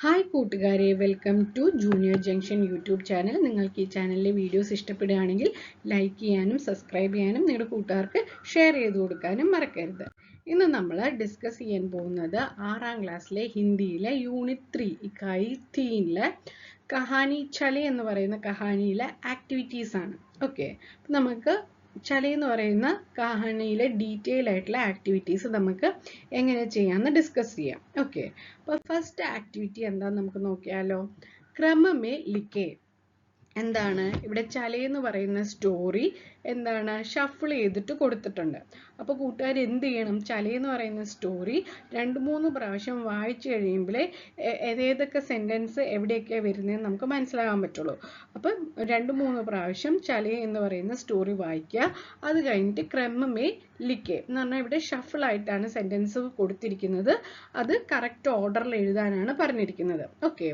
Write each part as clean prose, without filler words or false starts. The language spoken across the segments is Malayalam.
ഹായ് കൂട്ടുകാരെ, welcome to junior junction YouTube channel. നിങ്ങൾക്ക് ഈ ചാനലിലെ വീഡിയോസ് ഇഷ്ടപ്പെടുകയാണെങ്കിൽ ലൈക്ക് ചെയ്യാനും സബ്സ്ക്രൈബ് ചെയ്യാനും നിങ്ങളുടെ കൂട്ടുകാർക്ക് ഷെയർ ചെയ്ത് കൊടുക്കാനും മറക്കരുത്. ഇന്ന് നമ്മൾ ഡിസ്കസ് ചെയ്യാൻ പോകുന്നത് 6ാം ക്ലാസ്സിലെ ഹിന്ദിയിലെ യൂണിറ്റ് 3 ഇക്കായി 3ലെ കഹാനി ചലേ എന്ന് പറയുന്ന കഹാനിയിലെ ആക്ടിവിറ്റീസ് ആണ്. ഓക്കെ, നമുക്ക് ചലേ എന്ന് പറയുന്ന കഹാനിയിലെ ഡീറ്റെയിൽ ആയിട്ടുള്ള ആക്ടിവിറ്റീസ് നമുക്ക് എങ്ങനെ ചെയ്യാമെന്ന് ഡിസ്കസ് ചെയ്യാം. ഓക്കെ, അപ്പോൾ ഫസ്റ്റ് ആക്ടിവിറ്റി എന്താണെന്ന് നമുക്ക് നോക്കിയാലോ. ക്രമമേ ലിഖേ. എന്താണ് ഇവിടെ ചലേ എന്ന് പറയുന്ന സ്റ്റോറി എന്താണ് ഷഫിൾ ചെയ്തിട്ട് കൊടുത്തിട്ടുണ്ട്. അപ്പോൾ കൂട്ടുകാർ എന്ത് ചെയ്യണം, ചലേ എന്ന് പറയുന്ന സ്റ്റോറി 2-3 പ്രാവശ്യം വായിച്ചു കഴിയുമ്പോഴേ ഏതൊക്കെ സെൻറ്റൻസ് എവിടെയൊക്കെയാണ് വരുന്നതെന്ന് നമുക്ക് മനസ്സിലാകാൻ പറ്റുള്ളൂ. അപ്പം 2-3 പ്രാവശ്യം ചലേ എന്ന് പറയുന്ന സ്റ്റോറി വായിക്കുക. അത് കഴിഞ്ഞിട്ട് ക്രമമേ ലിഖേ എന്ന് പറഞ്ഞാൽ ഇവിടെ ഷഫിൾ ആയിട്ടാണ് സെൻറ്റൻസ് കൊടുത്തിരിക്കുന്നത്. അത് കറക്റ്റ് ഓർഡറിൽ എഴുതാനാണ് പറഞ്ഞിരിക്കുന്നത്. ഓക്കെ,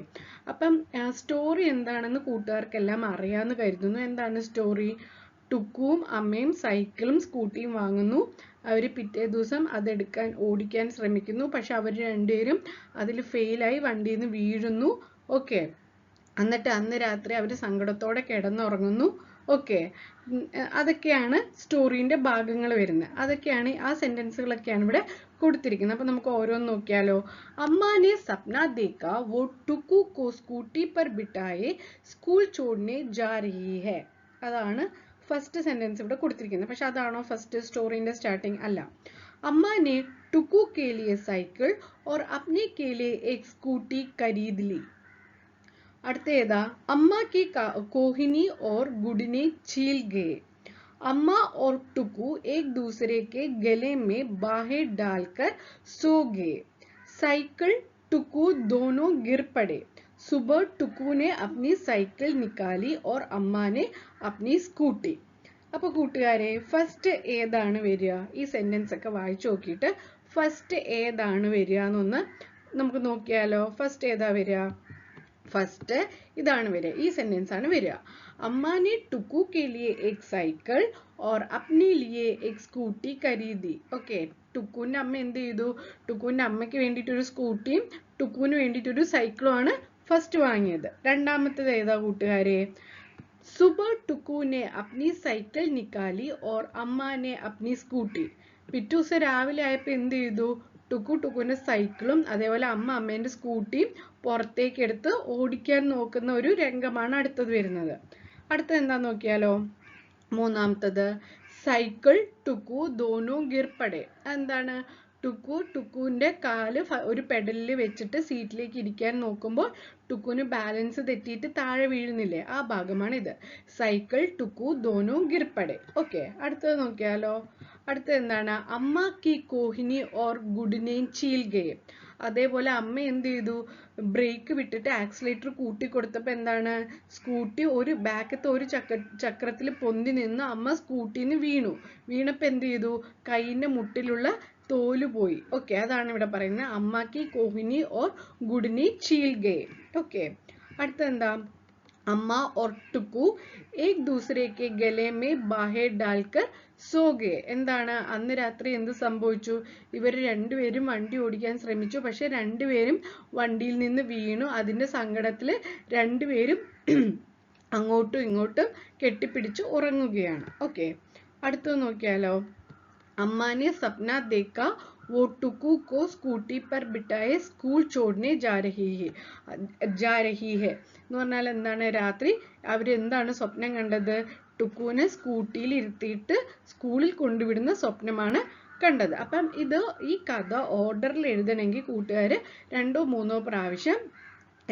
അപ്പം സ്റ്റോറി എന്താണെന്ന് കൂട്ടുകാർക്കെല്ലാം അറിയാമെന്ന് കരുതുന്നു. എന്താണ് സ്റ്റോറി? ടുക്കുവും അമ്മയും സൈക്കിളും സ്കൂട്ടിയും വാങ്ങുന്നു. അവർ പിറ്റേ ദിവസം ഓടിക്കാൻ ശ്രമിക്കുന്നു. പക്ഷെ അവർ രണ്ടുപേരും അതിൽ ഫെയിലായി വണ്ടിയിൽ നിന്ന് വീഴുന്നു. ഓക്കെ, എന്നിട്ട് അന്ന് രാത്രി അവർ സങ്കടത്തോടെ കിടന്നുറങ്ങുന്നു. ഓക്കെ, അതൊക്കെയാണ് സ്റ്റോറീൻ്റെ ഭാഗങ്ങൾ വരുന്നത്. അതൊക്കെയാണ് ആ സെൻറ്റൻസുകളൊക്കെയാണ് ഇവിടെ കൊടുത്തിരിക്കുന്നത്. അപ്പോൾ നമുക്ക് ഓരോന്ന് നോക്കിയാലോ. അമ്മാനെ സപ്ന ദേഖാ വോ ടുക്കു കോ സ്കൂട്ടി പർ ബിട്ടായെ സ്കൂൾ ചോड़ने जा रही है. അതാണ് ഫസ്റ്റ് സെൻറ്റൻസ് ഇവിടെ കൊടുത്തിരിക്കുന്നത്. പക്ഷെ അതാണോ ഫസ്റ്റ് സ്റ്റോറീൻ്റെ സ്റ്റാർട്ടിങ്? അല്ല. അമ്മാനെ ടുക്കു के लिए साइकिल और अपने के लिए एक स्कूटी खरीद ली. അടുത്ത ഏതാ? अम्मा की कोहिनी और गुडने छील गए. अम्मा और टुकू एक दूसरे के गले में बाहें डालकर सो गए. साइकिल टुकू दोनों गिर पड़े. सुबह टुकू ने अपनी साइकिल निकाली और अम्मा ने अपनी स्कूटी. അപ്പോൾ കൂട്ടുകാരെ ഫസ്റ്റ് ഏതാണ് വരിക? ഈ സെൻറ്റൻസ് ഒക്കെ വായിച്ചു നോക്കിയിട്ട് ഫസ്റ്റ് ഏതാണ് വരിക എന്നൊന്ന് നമുക്ക് നോക്കിയാലോ. ഫസ്റ്റ് ഏതാ വരിക? ഫസ്റ്റ് ഇതാണ് വരിക, ഈ സെൻറ്റൻസ് ആണ് വരിക. അമ്മാനെ ടുക്കു കെ ലിയെ എക് സൈക്കിൾ ഓർ അപ്നെ ലിയെ എക് സ്കൂട്ടി ഖരീദി. ഓക്കെ, ടുക്കുവിൻ്റെ അമ്മ എന്ത് ചെയ്തു? ടുക്കുവിൻ്റെ അമ്മയ്ക്ക് വേണ്ടിയിട്ടൊരു സ്കൂട്ടിയും ടുക്കുവിന് വേണ്ടിയിട്ടൊരു സൈക്കിളും ആണ് ഫസ്റ്റ് വാങ്ങിയത്. രണ്ടാമത്തേത് ഏതാ കൂട്ടുകാരെ? സുബഹ് ടുക്കുനെ അപ്നി സൈക്കിൾ നിക്കാലി ഓർ അമ്മാനെ അപ്നി സ്കൂട്ടി. പിറ്റേ ദിവസം രാവിലെ ആയപ്പോൾ എന്ത് ചെയ്തു? ടുക്കുവിൻ്റെ സൈക്കിളും അതേപോലെ അമ്മേൻ്റെ സ്കൂട്ടിയും പുറത്തേക്ക് എടുത്ത് ഓടിക്കാൻ നോക്കുന്ന ഒരു രംഗമാണ് അടുത്തത് വരുന്നത്. അടുത്തത് എന്താന്ന് നോക്കിയാലോ. മൂന്നാമത്തത് സൈക്കിൾ ടുക്കു ദോനോ ഗിർപടെ. എന്താണ്? ടുക്കുവിൻ്റെ കാല് ഒരു പെഡലിൽ വെച്ചിട്ട് സീറ്റിലേക്ക് ഇരിക്കാൻ നോക്കുമ്പോൾ ടുക്കുവിന് ബാലൻസ് തെറ്റിയിട്ട് താഴെ വീഴുന്നില്ലേ, ആ ഭാഗമാണ് ഇത്. സൈക്കിൾ ടുക്കു ദോനോ ഗിർപടെ. ഓക്കെ, അടുത്തത് നോക്കിയാലോ. അടുത്തത് എന്താണ്? അമ്മ കി കോഹിനി ഓർ ഗുഡ്നെ ചീൽ ഗയെ. അതേപോലെ അമ്മ എന്ത് ചെയ്തു? ബ്രേക്ക് വിട്ടിട്ട് ആക്സിലേറ്റർ കൂട്ടി കൊടുത്തപ്പോൾ എന്താണ്? സ്കൂട്ടി ഒരു ബാക്കത്തെ ഒരു ചക്രത്തിൽ പൊന്തി നിന്ന് അമ്മ സ്കൂട്ടിന്ന് വീണപ്പോൾ എന്ത് ചെയ്തു? കൈയിൻ്റെ മുട്ടിലുള്ള തോല് പോയി. ഓക്കെ, അതാണ് ഇവിടെ പറയുന്നത്. അമ്മ കി കോഹിനി ഓർ ഗുഡ്നി ചീൽ ഗയെ. ഓക്കെ, അടുത്തെന്താ? അമ്മ ഓർ ടുക്കു ഏക് ദൂസരെ കെ ഗലെ മേ ബാഹെ ഡാൽക്കർ സോ ഗയെ. എന്താണ്? അന്ന് രാത്രി എന്ത് സംഭവിച്ചു? ഇവർ രണ്ടുപേരും വണ്ടി ഓടിക്കാൻ ശ്രമിച്ചു. പക്ഷെ രണ്ടുപേരും വണ്ടിയിൽ നിന്ന് വീണു. അതിൻ്റെ സങ്കടത്തിൽ രണ്ടുപേരും അങ്ങോട്ടും ഇങ്ങോട്ടും കെട്ടിപ്പിടിച്ച് ഉറങ്ങുകയാണ്. ഓക്കെ, അടുത്തത് നോക്കിയാലോ. അമ്മാനെ സപ്ന ദേഖാ वो टुकू को स्कूटी पर बिठाए स्कूൾ छोड़ने जा रही है. എന്ന് പറഞ്ഞാൽ എന്താണ്? രാത്രി അവരെന്താണ് സ്വപ്നം കണ്ടത്? ടുക്കുവിനെ സ്കൂട്ടിയിൽ ഇരുത്തിയിട്ട് സ്കൂളിൽ കൊണ്ടുവിടുന്ന സ്വപ്നമാണ് കണ്ടത്. അപ്പം ഈ കഥ ഓർഡറിൽ എഴുതണമെങ്കിൽ കൂട്ടുകാർ 2-3 പ്രാവശ്യം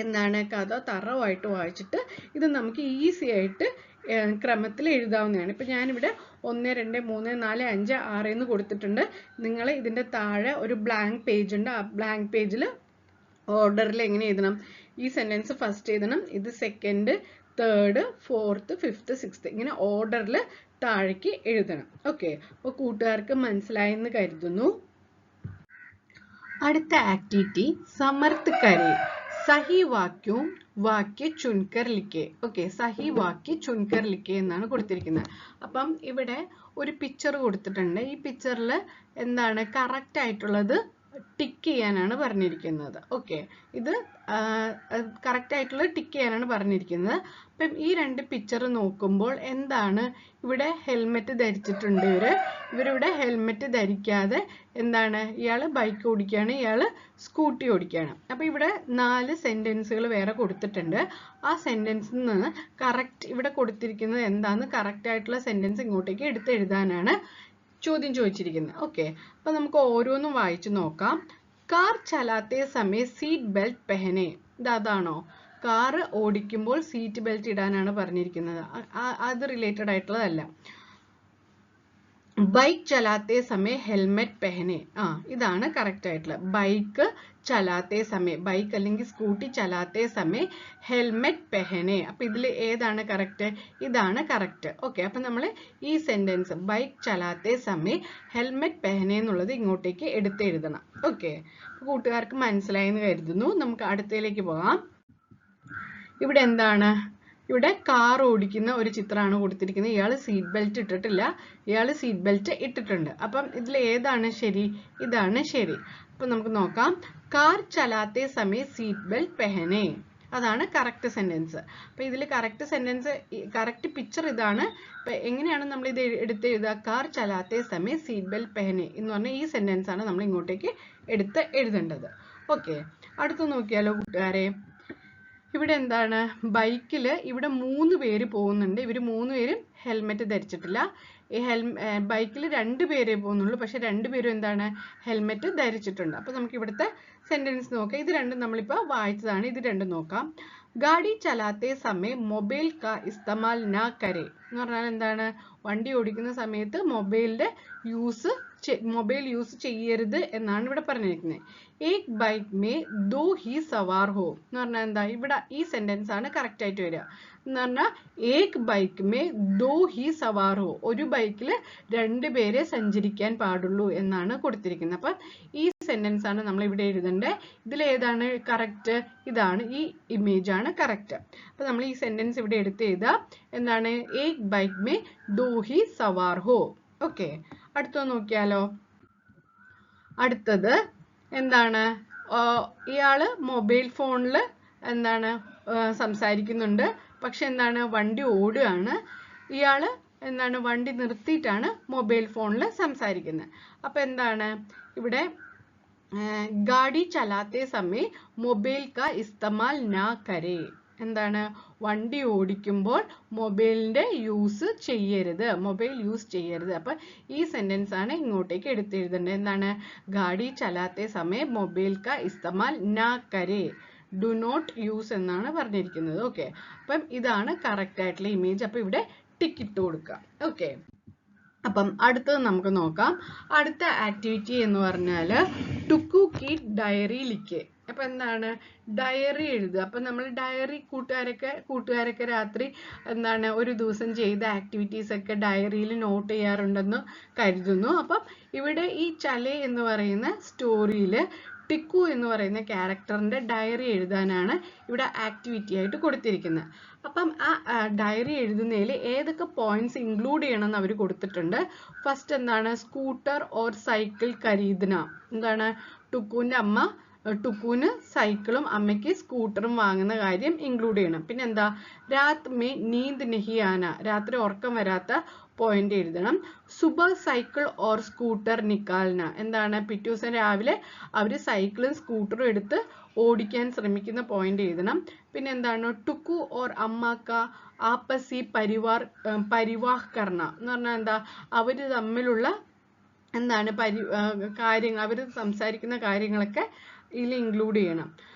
എന്താണ് കഥ തറവായിട്ട് വായിച്ചിട്ട് ഇത് നമുക്ക് ഈസി ആയിട്ട് ക്രമത്തിൽ എഴുതാവുന്നതാണ്. ഇപ്പം ഞാനിവിടെ 1, 2, 3, 4, 5, 6 എന്ന് കൊടുത്തിട്ടുണ്ട്. നിങ്ങൾ ഇതിൻ്റെ താഴെ ഒരു ബ്ലാങ്ക് പേജ് ഉണ്ട്. ആ ബ്ലാങ്ക് പേജിൽ ഓർഡറിൽ എങ്ങനെ എഴുതണം? ഈ സെൻറ്റൻസ് ഫസ്റ്റ് എഴുതണം, ഇത് second, third, fourth, fifth, sixth, ഇങ്ങനെ ഓർഡറിൽ താഴേക്ക് എഴുതണം. ഓക്കെ, അപ്പോൾ കൂട്ടുകാർക്ക് മനസ്സിലായെന്ന് കരുതുന്നു. അടുത്ത ആക്ടിവിറ്റി സമർത്ത് കരേ. സഹി വാക്യ ചുൻകർ ലിഖേ. ഓക്കെ, സഹി വാക്യ ചുൻകർ ലിഖേ എന്നാണ് കൊടുത്തിരിക്കുന്നത്. അപ്പം ഇവിടെ ഒരു പിക്ചർ കൊടുത്തിട്ടുണ്ട്. ഈ പിക്ചറിൽ എന്താണ് കറക്റ്റ് ആയിട്ടുള്ളത് ടിക്ക് ചെയ്യാനാണ് പറഞ്ഞിരിക്കുന്നത്. ഓക്കെ, ഇത് കറക്റ്റ് ആയിട്ടുള്ള ടിക്ക് ചെയ്യാനാണ് പറഞ്ഞിരിക്കുന്നത്. അപ്പം ഈ രണ്ട് പിക്ചർ നോക്കുമ്പോൾ എന്താണ്, ഇവിടെ ഹെൽമെറ്റ് ധരിച്ചിട്ടുണ്ട് ഇവരിവിടെ ഹെൽമെറ്റ് ധരിക്കാതെ എന്താണ്, ഇയാൾ ബൈക്ക് ഓടിക്കുകയാണ്, ഇയാൾ സ്കൂട്ടി ഓടിക്കുകയാണ്. അപ്പം ഇവിടെ 4 സെന്റൻസുകൾ വേറെ കൊടുത്തിട്ടുണ്ട്. ആ സെന്റൻസിൽ നിന്ന് കറക്റ്റ് ഇവിടെ കൊടുത്തിരിക്കുന്നത് എന്താന്ന് കറക്റ്റ് ആയിട്ടുള്ള സെന്റൻസ് ഇങ്ങോട്ടേക്ക് എടുത്ത് എഴുതാനാണ് ചോദ്യം ചോദിച്ചിരിക്കുന്നത്. ഓക്കെ, അപ്പൊ നമുക്ക് ഓരോന്നും വായിച്ചു നോക്കാം. കാർ ചലാത്തെ സമയ സീറ്റ് ബെൽറ്റ് പെഹനെ. ഇതാണോ, കാർ ഓടിക്കുമ്പോൾ സീറ്റ് ബെൽറ്റ് ഇടാനാണ് പറഞ്ഞിരിക്കുന്നത്. അത് റിലേറ്റഡ് ആയിട്ടുള്ളതല്ല. ബൈക്ക് ചലാത്തെ സമയ ഹെൽമെറ്റ് പെഹനെ. ഇതാണ് കറക്റ്റ് ആയിട്ടുള്ള. ബൈക്ക് ചലാത്തെ സമയ, ബൈക്ക് അല്ലെങ്കിൽ സ്കൂട്ടി ചലാത്തെ സമയ ഹെൽമെറ്റ് പെഹനെ. അപ്പൊ ഇതിൽ ഏതാണ് കറക്റ്റ്? ഇതാണ് കറക്റ്റ്. ഓക്കെ, അപ്പൊ നമ്മൾ ഈ സെന്റൻസ് ബൈക്ക് ചലാത്തെ സമയ ഹെൽമെറ്റ് പെഹനെ എന്നുള്ളത് ഇങ്ങോട്ടേക്ക് എടുത്തെഴുതണം. ഓക്കെ, കൂട്ടുകാർക്ക് മനസ്സിലായെന്ന് കരുതുന്നു. നമുക്ക് അടുത്തതിലേക്ക് പോകാം. ഇവിടെ എന്താണ്, ഇവിടെ കാർ ഓടിക്കുന്ന ഒരു ചിത്രമാണ് കൊടുത്തിരിക്കുന്നത്. ഇയാൾ സീറ്റ് ബെൽറ്റ് ഇട്ടിട്ടില്ല, ഇയാൾ സീറ്റ് ബെൽറ്റ് ഇട്ടിട്ടുണ്ട്. അപ്പം ഇതിൽ ഏതാണ് ശരി? ഇതാണ് ശരി. അപ്പൊ നമുക്ക് നോക്കാം. കാർ ചലാത്തെ സമയ സീറ്റ് ബെൽറ്റ് പെഹനെ, അതാണ് കറക്റ്റ് സെന്റൻസ്. അപ്പൊ ഇതിൽ കറക്റ്റ് സെന്റൻസ്, കറക്റ്റ് പിക്ചർ ഇതാണ്. അപ്പൊ എങ്ങനെയാണ് നമ്മൾ ഇത് എടുത്ത് എഴുതുക? കാർ ചലാത്തെ സമയ സീറ്റ് ബെൽറ്റ് പെഹനെ എന്ന് പറഞ്ഞ ഈ സെന്റൻസ് ആണ് നമ്മൾ ഇങ്ങോട്ടേക്ക് എടുത്ത് എഴുതേണ്ടത്. ഓക്കെ, അടുത്ത് നോക്കിയാലോ കൂട്ടുകാരെ. ഇവിടെ എന്താണ്, ബൈക്കില് ഇവിടെ 3 പേര് പോകുന്നുണ്ട്. ഇവർ 3 പേരും ഹെൽമെറ്റ് ധരിച്ചിട്ടില്ല. ഈ ബൈക്കിൽ 2 പേരേ പോകുന്നുള്ളൂ, പക്ഷെ 2 പേരും എന്താണ്, ഹെൽമെറ്റ് ധരിച്ചിട്ടുണ്ട്. അപ്പൊ നമുക്ക് ഇവിടുത്തെ സെന്റൻസ് നോക്കാം. ഇത് രണ്ടും നമ്മളിപ്പോ വായിച്ചതാണ്. ഇത് രണ്ടും നോക്കാം. ഗാഡി ചലാത്തെ സമയ മൊബൈൽ കാ ഇസ്തമാൽ നാ കരെ എന്ന് പറഞ്ഞാൽ എന്താണ്, വണ്ടി ഓടിക്കുന്ന സമയത്ത് മൊബൈൽ യൂസ് ചെയ്യരുത് എന്നാണ് ഇവിടെ പറഞ്ഞിരിക്കുന്നത്. ഏക് bike may though he Zawar ഹോ എന്ന് പറഞ്ഞാൽ എന്താ, ഇവിടെ ഈ സെന്റൻസ് ആണ് കറക്റ്റ് ആയിട്ട് വരിക. എന്ന് പറഞ്ഞാൽ ഏക് bike may though he Zawar ഹോ, ഒരു ബൈക്കിൽ 2 പേരെ സഞ്ചരിക്കാൻ പാടുള്ളൂ എന്നാണ് കൊടുത്തിരിക്കുന്നത്. അപ്പൊ ഈ സെന്റൻസ് ആണ് നമ്മൾ ഇവിടെ എഴുതേണ്ടത്. ഇതിൽ ഏതാണ് കറക്റ്റ്? ഇതാണ്, ഈ ഇമേജ് ആണ് കറക്റ്റ്. അപ്പൊ നമ്മൾ ഈ സെന്റൻസ് ഇവിടെ എടുത്ത് എഴുതുക. എന്താണ്, ഏക് bike may though he Zawar ഹോ. ഓക്കെ, അടുത്ത നോക്കിയാലോ. അടുത്തത് എന്താണ്, ഇയാള് മൊബൈൽ ഫോണിൽ എന്താണ് സംസാരിക്കുന്നുണ്ട്. പക്ഷെ എന്താണ്, വണ്ടി ഓടുകയാണ്. ഇയാള് എന്താണ്, വണ്ടി നിർത്തിയിട്ടാണ് മൊബൈൽ ഫോണിൽ സംസാരിക്കുന്നത്. അപ്പൊ എന്താണ് ഇവിടെ, ഗാഡി ചലാത്തെ സമയ മൊബൈൽ കാ ഇസ്തമാൽ നാ കരെ. എന്താണ്, വണ്ടി ഓടിക്കുമ്പോൾ മൊബൈൽ യൂസ് ചെയ്യരുത്. അപ്പൊ ഈ സെന്റൻസ് ആണ് ഇങ്ങോട്ടേക്ക് എടുത്തെഴുതേണ്ടത്. എന്താണ്, ഗാഡി ചലാത്തെ സമയ മൊബൈൽ കാ ഇസ്തമാൽ നാ കരെ, ഡു നോട്ട് യൂസ് എന്നാണ് പറഞ്ഞിരിക്കുന്നത്. ഓക്കെ, അപ്പം ഇതാണ് കറക്റ്റ് ആയിട്ടുള്ള ഇമേജ്. അപ്പൊ ഇവിടെ ടിക്ക് ഇട്ട് കൊടുക്കുക. ഓക്കെ, അപ്പം അടുത്തത് നമുക്ക് നോക്കാം. അടുത്ത ആക്ടിവിറ്റി എന്ന് പറഞ്ഞാല് ടുക്കു കി ഡയറി ലിഖെ. അപ്പൊ എന്താണ്, ഡയറി എഴുതുക. അപ്പൊ നമ്മൾ ഡയറി കൂട്ടുകാരൊക്കെ രാത്രി എന്താണ് ഒരു ദിവസം ചെയ്ത ആക്ടിവിറ്റീസ് ഒക്കെ ഡയറിയിൽ നോട്ട് ചെയ്യാറുണ്ടെന്ന് കരുതുന്നു. അപ്പം ഇവിടെ ഈ ചലെ എന്ന് പറയുന്ന സ്റ്റോറിയില് ടിക്കു എന്ന് പറയുന്ന ക്യാരക്ടറിന്റെ ഡയറി എഴുതാനാണ് ഇവിടെ ആക്ടിവിറ്റി ആയിട്ട് കൊടുത്തിരിക്കുന്നത്. അപ്പം ആ ഡയറി എഴുതുന്നതിൽ ഏതൊക്കെ പോയിന്റ്സ് ഇൻക്ലൂഡ് ചെയ്യണമെന്ന് അവർ കൊടുത്തിട്ടുണ്ട്. ഫസ്റ്റ് എന്താണ്, സ്കൂട്ടർ ഓർ സൈക്കിൾ ഖരീദന. എന്താണ്, ടുക്കുവിന്റെ അമ്മ ടുക്കുവിന് സൈക്കിളും അമ്മയ്ക്ക് സ്കൂട്ടറും വാങ്ങുന്ന കാര്യം ഇൻക്ലൂഡ് ചെയ്യണം. പിന്നെ എന്താ, രാത് മേ നീന്ത് നഹി ആന, രാത്രി ഉറക്കം വരാത്ത പോയിന്റ് എഴുതണം. സുബ സൈക്കിൾ ഓർ സ്കൂട്ടർ നിക്കാൽന, എന്താണ്, പിറ്റേ ദിവസം രാവിലെ അവര് സൈക്കിളും സ്കൂട്ടറും എടുത്ത് ഓടിക്കാൻ ശ്രമിക്കുന്ന പോയിന്റ് എഴുതണം. പിന്നെ എന്താണ്, ടുക്കു ഓർ അമ്മാക്ക ആപ്പസി പരിവാഹ് കർണ എന്ന് പറഞ്ഞാൽ എന്താ, അവര് തമ്മിലുള്ള എന്താണ് കാര്യങ്ങൾ, അവര് സംസാരിക്കുന്ന കാര്യങ്ങളൊക്കെ ഇതിൽ ഇൻക്ലൂഡ് ചെയ്യണം.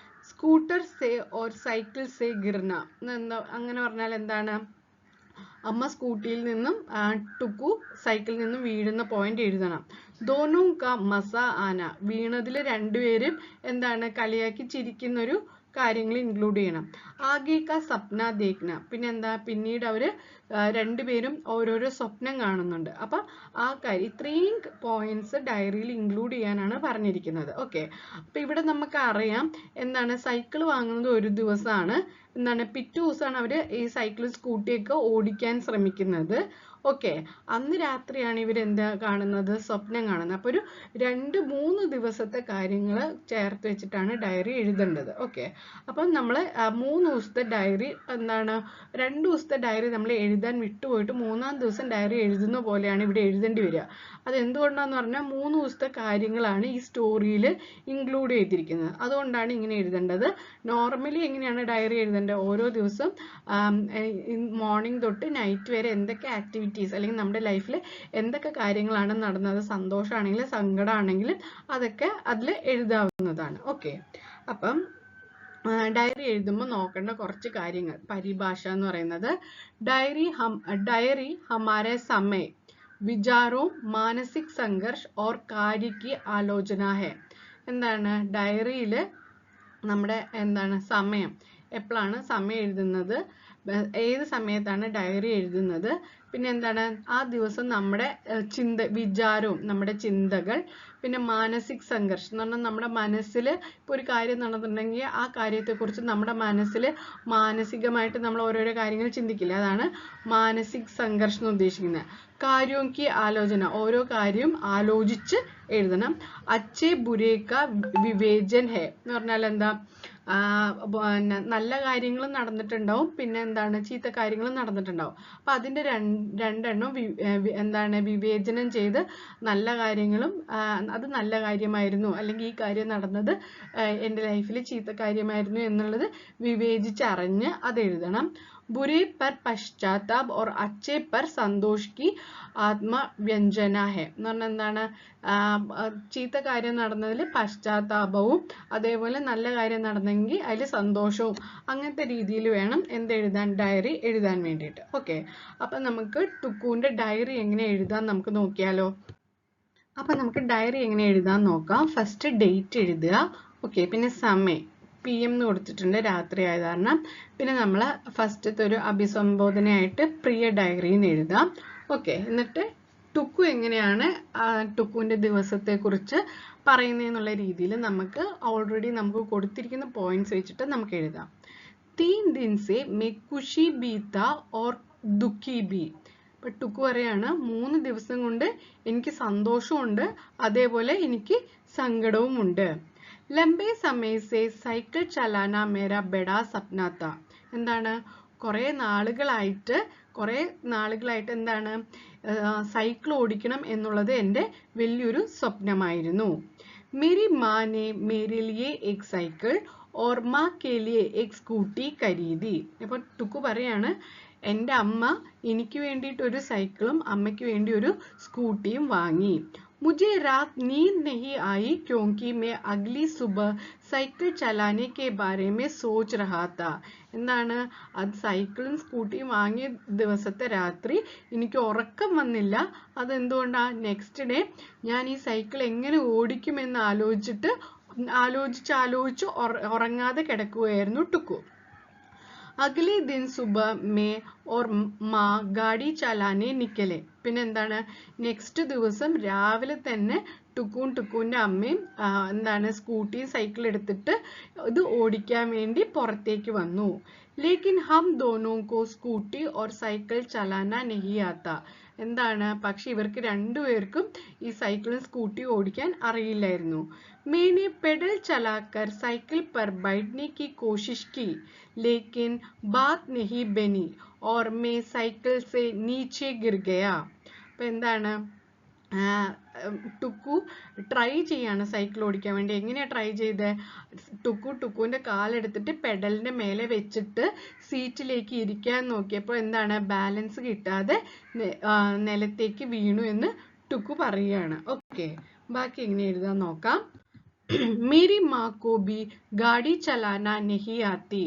സ്കൂട്ടർ സേ ഓർ സൈക്കിൾ സേ ഗിർന, അങ്ങനെ പറഞ്ഞാൽ എന്താണ്, അമ്മ സ്കൂട്ടിയിൽ നിന്നും ടുക്കു സൈക്കിളിൽ നിന്നും വീഴുന്ന പോയിന്റ് എഴുതണം. ദോനോ കാ മസ ആന, വീണതിൽ 2 പേരും എന്താണ് കളിയാക്കി ചിരിക്കുന്ന ഒരു കാര്യങ്ങൾ ഇൻക്ലൂഡ് ചെയ്യണം. ആകെ കാ സപ്ന ദേഖ്ന, പിന്നെ എന്താ, പിന്നീട് അവര് 2 പേരും ഓരോരോ സ്വപ്നം കാണുന്നുണ്ട്. അപ്പൊ ആ കാര്യം, ഇത്രയും പോയിന്റ്സ് ഡയറിയിൽ ഇൻക്ലൂഡ് ചെയ്യാനാണ് പറഞ്ഞിരിക്കുന്നത്. ഓക്കെ, അപ്പൊ ഇവിടെ നമുക്ക് അറിയാം എന്താണ്, സൈക്കിൾ വാങ്ങുന്നത് ഒരു ദിവസമാണ്. എന്താണ്, പിറ്റേ ദിവസമാണ് അവര് ഈ സൈക്കിൾ സ്കൂട്ടിയൊക്കെ ഓടിക്കാൻ ശ്രമിക്കുന്നത്. ഓക്കെ, അന്ന് രാത്രിയാണ് ഇവരെന്താ കാണുന്നത്, സ്വപ്നം കാണുന്നത്. അപ്പോൾ ഒരു 2-3 ദിവസത്തെ കാര്യങ്ങൾ ചേർത്ത് വെച്ചിട്ടാണ് ഡയറി എഴുതേണ്ടത്. ഓക്കെ, അപ്പം നമ്മൾ 3 ദിവസത്തെ ഡയറി എന്താണ്, 2 ദിവസത്തെ ഡയറി നമ്മൾ എഴുതാൻ വിട്ടുപോയിട്ട് 3-ാം ദിവസം ഡയറി എഴുതുന്ന പോലെയാണ് ഇവിടെ എഴുതേണ്ടി വരിക. അതെന്തുകൊണ്ടാന്ന് പറഞ്ഞാൽ 3 ദിവസത്തെ കാര്യങ്ങളാണ് ഈ സ്റ്റോറിയിൽ ഇൻക്ലൂഡ് ചെയ്തിരിക്കുന്നത്. അതുകൊണ്ടാണ് ഇങ്ങനെ എഴുതേണ്ടത്. നോർമലി എങ്ങനെയാണ് ഡയറി എഴുതേണ്ടത്, ഓരോ ദിവസം മോർണിംഗ് തൊട്ട് നൈറ്റ് വരെ എന്തൊക്കെ ആക്ടിവിറ്റീസ് അല്ലെങ്കിൽ നമ്മുടെ ലൈഫിൽ എന്തൊക്കെ കാര്യങ്ങളാണ് നടന്നത്, സന്തോഷമാണെങ്കിലും സങ്കടമാണെങ്കിലും അതൊക്കെ അതിൽ എഴുതാവുന്നതാണ്. ഓക്കെ, അപ്പം ഡയറി എഴുതുമ്പോൾ നോക്കേണ്ട കുറച്ച് കാര്യങ്ങൾ. പരിഭാഷ എന്ന് പറയുന്നത് ഡയറി ഹമാരെ സമയ വിചാരോ മാനസിക് സംഘർഷ് ഓർ കാര്യ കി ആലോചന ഹെ. എന്താണ് ഡയറിയിൽ നമ്മുടെ എന്താണ് സമയം, എപ്പോഴാണ് സമയം എഴുതുന്നത്, ഏത് സമയത്താണ് ഡയറി എഴുതുന്നത്, പിന്നെ എന്താണ് ആ ദിവസം നമ്മുടെ വിചാരവും നമ്മുടെ ചിന്തകൾ, പിന്നെ മാനസിക് സംഘർഷം എന്ന് പറഞ്ഞാൽ നമ്മുടെ മനസ്സിൽ ഇപ്പോൾ ഒരു കാര്യം നടന്നിട്ടുണ്ടെങ്കിൽ ആ കാര്യത്തെക്കുറിച്ച് നമ്മുടെ മനസ്സിൽ മാനസികമായിട്ട് നമ്മൾ ഓരോരോ കാര്യങ്ങൾ ചിന്തിക്കില്ല, അതാണ് മാനസിക് സംഘർഷം എന്ന് ഉദ്ദേശിക്കുന്നത്. കാര്യവും കി ആലോചന, ഓരോ കാര്യം ആലോചിച്ച് എഴുതണം. അച്ഛേ ബുരേക്ക വിവേചൻ ഹെ എന്ന് പറഞ്ഞാൽ എന്താ, നല്ല കാര്യങ്ങളും നടന്നിട്ടുണ്ടാവും, പിന്നെ എന്താണ് ചീത്ത കാര്യങ്ങളും നടന്നിട്ടുണ്ടാവും. അപ്പൊ അതിന്റെ രണ്ടെണ്ണം എന്താണ് വിവേചനം ചെയ്ത് നല്ല കാര്യങ്ങളും അത് നല്ല കാര്യമായിരുന്നു അല്ലെങ്കിൽ ഈ കാര്യം നടന്നത് എൻ്റെ ലൈഫിൽ ചീത്ത കാര്യമായിരുന്നു എന്നുള്ളത് വിവേചിച്ചറിഞ്ഞ് അത് എഴുതണം. बुरे पर पश्चाताप और अच्छे पर संतोष की ആത്മവ്യഞ്ജന ഹെ എന്ന് പറഞ്ഞാൽ എന്താണ്, ചീത്ത കാര്യം നടന്നതിൽ പശ്ചാത്താപവും അതേപോലെ നല്ല കാര്യം നടന്നെങ്കിൽ അതിൽ സന്തോഷവും, അങ്ങനത്തെ രീതിയിൽ വേണം എന്തെഴുതാൻ, ഡയറി എഴുതാൻ വേണ്ടിയിട്ട്. ഓക്കെ, അപ്പം നമുക്ക് ടുക്കുവിൻ്റെ ഡയറി എങ്ങനെ എഴുതാൻ നമുക്ക് നോക്കിയാലോ. അപ്പം നമുക്ക് ഡയറി എങ്ങനെ എഴുതാൻ നോക്കാം. ഫസ്റ്റ് ഡേറ്റ് എഴുതുക. ഓക്കെ, പിന്നെ സമയം PM എന്ന് കൊടുത്തിട്ടുണ്ട്, രാത്രി ആയത് കാരണം. പിന്നെ നമ്മൾ ഫസ്റ്റത്തെ ഒരു അഭിസംബോധനയായിട്ട് പ്രിയ ഡയറി എന്ന് എഴുതാം. ഓക്കെ, എന്നിട്ട് ടുക്കു എങ്ങനെയാണ് ടുക്കുവിൻ്റെ ദിവസത്തെക്കുറിച്ച് പറയുന്നതെന്നുള്ള രീതിയിൽ നമുക്ക് ഓൾറെഡി നമുക്ക് കൊടുത്തിരിക്കുന്ന പോയിന്റ്സ് വെച്ചിട്ട് നമുക്ക് എഴുതാം. 3 दिन से मैं खुशी बीता और दुखी भी. ഇപ്പൊ ടുക്കു പറയാണ് 3 ദിവസം കൊണ്ട് എനിക്ക് സന്തോഷമുണ്ട് അതേപോലെ എനിക്ക് സങ്കടവും ഉണ്ട്. ലംബേ സമയ സേ സൈക്കിൾ ചലാന മേരാ ബഡാ സപ്ന താ. എന്താണ്, കുറേ നാളുകളായിട്ട് എന്താണ് സൈക്കിൾ ഓടിക്കണം എന്നുള്ളത് എൻ്റെ വലിയൊരു സ്വപ്നമായിരുന്നു. മേരി മാ നെ മേരെ ലിയേ എക് സൈക്കിൾ ഓർ മാ കെ ലിയേ എക് സ്കൂട്ടി ഖരീദി. അപ്പോൾ ടുക്കു പറയാണ് എൻ്റെ അമ്മ എനിക്ക് വേണ്ടിയിട്ട് ഒരു സൈക്കിളും അമ്മയ്ക്ക് വേണ്ടി ഒരു സ്കൂട്ടിയും വാങ്ങി. मुझे रात नींद नहीं आई क्योंकि मैं अगली सुबह സൈക്കിൾ ചലാനെ കെ ബാരെ മേ സോച്ച് രഹാ താ. എന്താണ്, അത് സൈക്കിളും സ്കൂട്ടിയും വാങ്ങിയ ദിവസത്തെ രാത്രി എനിക്ക് ഉറക്കം വന്നില്ല. അതെന്തുകൊണ്ടാ, നെക്സ്റ്റ് ഡേ ഞാൻ ഈ സൈക്കിൾ എങ്ങനെ ഓടിക്കുമെന്ന് ആലോചിച്ച് ഉറങ്ങാതെ കിടക്കുകയായിരുന്നു ടുക്കു. അഗ്ലേ ദിൻ സുബഹ മേ ഓർ മാ ഗാഡി ചലാനെ നിക്കലെ. പിന്നെ എന്താണ്, നെക്സ്റ്റ് ദിവസം രാവിലെ തന്നെ ടുക്കുവിൻ്റെ അമ്മയും എന്താണ് സ്കൂട്ടിയും സൈക്കിൾ എടുത്തിട്ട് ഇത് ഓടിക്കാൻ വേണ്ടി പുറത്തേക്ക് വന്നു. ലേക്കിൻ ഹം ദോനോ കോ സ്കൂട്ടി ഓർ സൈക്കിൾ ചലാന നഹി ആത്ത. എന്താണ്, പക്ഷെ ഇവർക്ക് രണ്ടുപേർക്കും ഈ സൈക്കിളും സ്കൂട്ടിയും ഓടിക്കാൻ അറിയില്ലായിരുന്നു. मैंने पेडल चलाकर साइकिल पर बैठने की कोशिश की लेकिन बात नहीं बनी और मैं साइकिल से नीचे गिर गया. അപ്പോൾ എന്താണ്, ടുക്കു ട്രൈ ചെയ്യാണ് സൈക്കിൾ ഓടിക്കാൻ വേണ്ടി. എങ്ങനെയാ ട്രൈ ചെയ്തത്, ടുക്കുവിൻ്റെ കാലെടുത്തിട്ട് പെഡലിന്റെ മേലെ വെച്ചിട്ട് സീറ്റിലേക്ക് ഇരിക്കാൻ നോക്കിയപ്പോൾ എന്താണ്, ബാലൻസ് കിട്ടാതെ നിലത്തേക്ക് വീണു എന്ന് ടുക്കു പറയുകയാണ്. ഓക്കെ, ബാക്കി എങ്ങനെ എഴുതാൻ നോക്കാം. मेरी माँ को भी गाड़ी चलाना नहीं आती.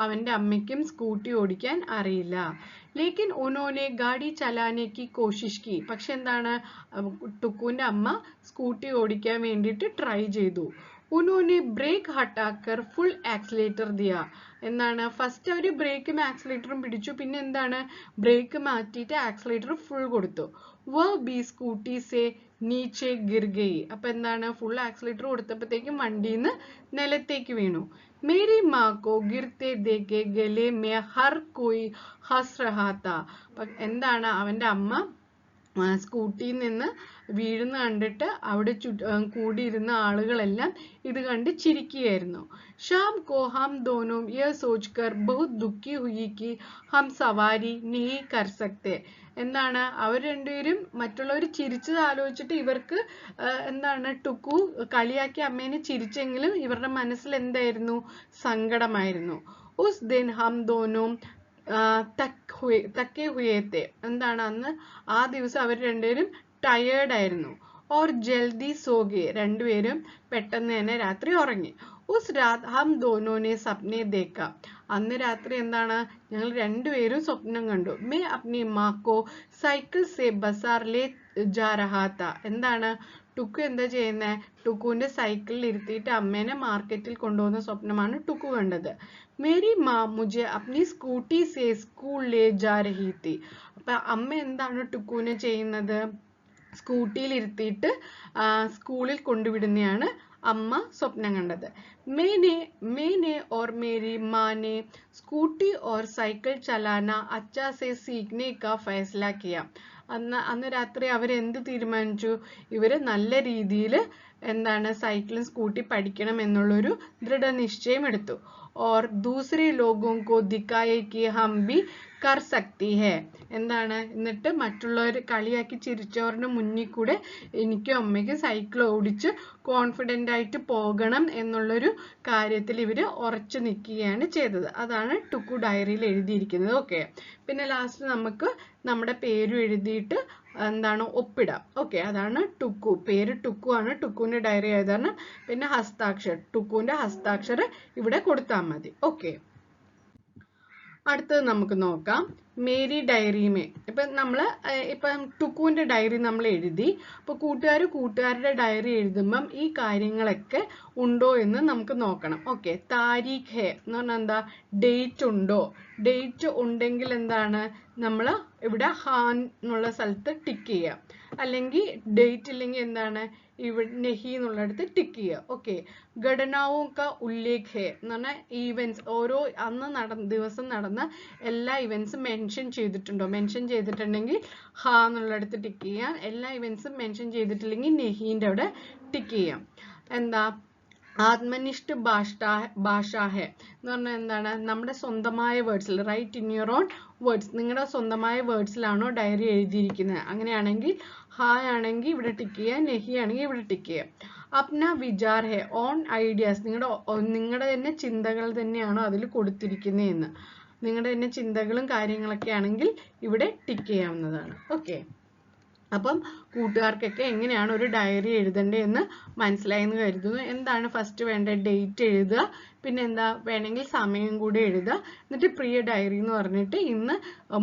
അവന്റെ അമ്മയ്ക്കും സ്കൂട്ടി ഓടിക്കാൻ അറിയില്ല. ലേക്കിൻ ഉനോനെ ഗാഡി ചലാനെ കി കോശിഷ് കി. പക്ഷെ എന്താണ്, ടുക്കുവിന്റെ അമ്മ സ്കൂട്ടി ഓടിക്കാൻ വേണ്ടിയിട്ട് ട്രൈ ചെയ്തു. ഉനോനെ ബ്രേക്ക് ഹട്ടാക്കർ ഫുൾ ആക്സിലേറ്റർ ദിയ. എന്താണ്, ഫസ്റ്റ് അവർ ബ്രേക്കും ആക്സിലേറ്ററും പിടിച്ചു, പിന്നെ എന്താണ് ബ്രേക്ക് മാറ്റിയിട്ട് ആക്സിലേറ്റർ ഫുൾ കൊടുത്തു. വ ബി സ്കൂട്ടി സേ നീച്ചെ ഗിർ ഗയി. അപ്പൊ എന്താണ്, ഫുൾ ആക്സിലേറ്റർ കൊടുത്തപ്പോഴത്തേക്കും വണ്ടിന്ന് നിലത്തേക്ക് വീണു. മേരി മാ കോ ഗിർത്തെ ദേഖെ ഗലെ മേ ഹർ കോയി ഹസ് രഹാ താ. അപ്പൊ എന്താണ്, അവന്റെ അമ്മ സ്കൂട്ടിയിൽ നിന്ന് വീഴുന്ന കണ്ടിട്ട് അവിടെ കൂടിയിരുന്ന ആളുകളെല്ലാം ഇത് കണ്ട് ചിരിക്കുകയായിരുന്നു. ഷാം കോ ഹം ദോനും യേ സോച്ച്കർ ബഹുത് ദുഃഖി ഹുയി കി ഹം സവാരി നീ കർ സക്തെ. എന്താണ്, അവർ രണ്ടുപേരും മറ്റുള്ളവർ ചിരിച്ചത് ആലോചിച്ചിട്ട് ഇവർക്ക് എന്താണ്, ടുക്കു കളിയാക്കി അമ്മേനെ ചിരിച്ചെങ്കിലും ഇവരുടെ മനസ്സിൽ എന്തായിരുന്നു, സങ്കടമായിരുന്നു. ഉസ് ദിൻ ഹം ദോനും തക്കെ ഹുയേത്തെ. എന്താണ്, അന്ന് ആ ദിവസം അവർ രണ്ടുപേരും ടയേർഡ് ആയിരുന്നു. ഓർ ജൽദി സോഗെ. രണ്ടുപേരും പെട്ടെന്ന് തന്നെ രാത്രി ഉറങ്ങി. ഉസ് രാത് ഹം ദോനോനെ സപ്നെ ദേക്ക. അന്ന് രാത്രി എന്താണ്, ഞങ്ങൾ രണ്ടുപേരും സ്വപ്നം കണ്ടു. മേ അപ്നി മാക്കോ സൈക്കിൾ സെ ബസാർ ലേ ജാ രഹാ താ. എന്താണ്, ടുക്കു എന്താ ചെയ്യുന്നത്, ടുക്കുവിന്റെ സൈക്കിളിൽ ഇരുത്തിയിട്ട് അമ്മേനെ മാർക്കറ്റിൽ കൊണ്ടുപോകുന്ന സ്വപ്നമാണ് ടുക്കു കണ്ടത്. മേരി മാ മുझे अपनी स्कूटी से स्कूल ले जा रही थी. അപ്പൊ അമ്മ എന്താണ് ടുക്കുവിനെ ചെയ്യുന്നത്, സ്കൂട്ടിയിൽ ഇരുത്തിയിട്ട് സ്കൂളിൽ കൊണ്ടുവിടുന്നതാണ് അമ്മ സ്വപ്നം കണ്ടത്. मैंने और मेरी माँ ने स्कूटी और साइकिल चलाना अच्छा से सीखने का फैसला किया. അന്ന് രാത്രി അവരെന്ത് തീരുമാനിച്ചു, ഇവര് നല്ല രീതിയിൽ എന്താണ് സൈക്കിളും സ്കൂട്ടി പഠിക്കണം എന്നുള്ളൊരു ദൃഢനിശ്ചയം എടുത്തു. और दूसरे लोगों को दिखाए कि हम भी कर सकती है. എന്താണ്, എന്നിട്ട് മറ്റുള്ളവർ കളിയാക്കി ചിരിച്ചവരുടെ മുന്നിൽ കൂടെ എനിക്കും അമ്മയ്ക്കും സൈക്കിൾ ഓടിച്ച് കോൺഫിഡൻ്റ് ആയിട്ട് പോകണം എന്നുള്ളൊരു കാര്യത്തിൽ ഇവര് ഉറച്ചു നിൽക്കുകയാണ് ചെയ്തത്. അതാണ് ടുക്കു ഡയറിയിൽ എഴുതിയിരിക്കുന്നത്. ഓക്കെ, പിന്നെ ലാസ്റ്റ് നമുക്ക് നമ്മുടെ പേരും എഴുതിയിട്ട് എന്താണ് ഒപ്പിടാം. ഓക്കെ, അതാണ് ടുക്കു. പേര് ടുക്കു ആണ്, ടുക്കുവിന്റെ ഡയറി എഴുതാണ്. പിന്നെ ഹസ്താക്ഷർ, ടുക്കുവിന്റെ ഹസ്താക്ഷർ ഇവിടെ കൊടുത്താൽ മതി. ഓക്കെ, അടുത്തത് നമുക്ക് നോക്കാം മേരി ഡയറിമേ. ഇപ്പം ടുക്കുവിന്റെ ഡയറി നമ്മൾ എഴുതി. അപ്പൊ കൂട്ടുകാരുടെ ഡയറി എഴുതുമ്പം ഈ കാര്യങ്ങളൊക്കെ ഉണ്ടോ എന്ന് നമുക്ക് നോക്കണം. ഓക്കെ, താരീഖ് ഹെ എന്ന് പറഞ്ഞാൽ എന്താ, ഡേറ്റ് ഉണ്ടോ. ഡേറ്റ് ഉണ്ടെങ്കിൽ എന്താണ്, നമ്മൾ ഇവിടെ ഹാൻ എന്നുള്ള സ്ഥലത്ത് ടിക്ക് ചെയ്യാം. അല്ലെങ്കിൽ ഡേറ്റ് ഇല്ലെങ്കിൽ എന്താണ്, ഇവിടെ നെഹി എന്നുള്ളിടത്ത് ടിക്ക് ചെയ്യുക. ഓക്കെ, ഘടനാവും ക ഉല്ലേഖ് ഹെ എന്ന് പറഞ്ഞാൽ ഈവൻസ്, ഓരോ അന്ന് ദിവസം നടന്ന എല്ലാ ഇവന്റ്സും മെൻഷൻ ചെയ്തിട്ടുണ്ടോ. മെൻഷൻ ചെയ്തിട്ടുണ്ടെങ്കിൽ ഹാ എന്നുള്ളിടത്ത് ടിക്ക് ചെയ്യാം. എല്ലാ ഇവന്റ്സും മെൻഷൻ ചെയ്തിട്ടില്ലെങ്കിൽ നെഹീന്റെ അവിടെ ടിക്ക് ചെയ്യാം. എന്താ, ആത്മനിഷ്ഠ ഭാഷ ഹെ എന്ന് പറഞ്ഞാൽ എന്താണ്, നമ്മുടെ സ്വന്തമായ വേർഡ്സിൽ, write in your own words, നിങ്ങളുടെ സ്വന്തമായ വേർഡ്സിലാണോ ഡയറി എഴുതിയിരിക്കുന്നത്. അങ്ങനെയാണെങ്കിൽ ഹായ് ആണെങ്കിൽ ഇവിടെ ടിക്ക് ചെയ്യുക, നെഹി ആണെങ്കിൽ ഇവിടെ ടിക്ക് ചെയ്യുക. അപ്ന വിചാർ ഹെ, ഓൺ ഐഡിയാസ്, നിങ്ങളുടെ തന്നെ ചിന്തകൾ തന്നെയാണോ അതിൽ കൊടുത്തിരിക്കുന്നതെന്ന്. നിങ്ങളുടെ തന്നെ ചിന്തകളും കാര്യങ്ങളൊക്കെ ആണെങ്കിൽ ഇവിടെ ടിക്ക് ചെയ്യാവുന്നതാണ്. ഓക്കെ, അപ്പം കൂട്ടുകാർക്കൊക്കെ എങ്ങനെയാണ് ഒരു ഡയറി എഴുതേണ്ടതെന്ന് മനസ്സിലായെന്ന് കരുതുന്നു. എന്താണ് ഫസ്റ്റ് വേണ്ട, ഡേറ്റ് എഴുതുക. പിന്നെ എന്താ വേണമെങ്കിൽ സമയം കൂടി എഴുതുക. എന്നിട്ട് പ്രിയ ഡയറി എന്ന് പറഞ്ഞിട്ട് ഇന്ന്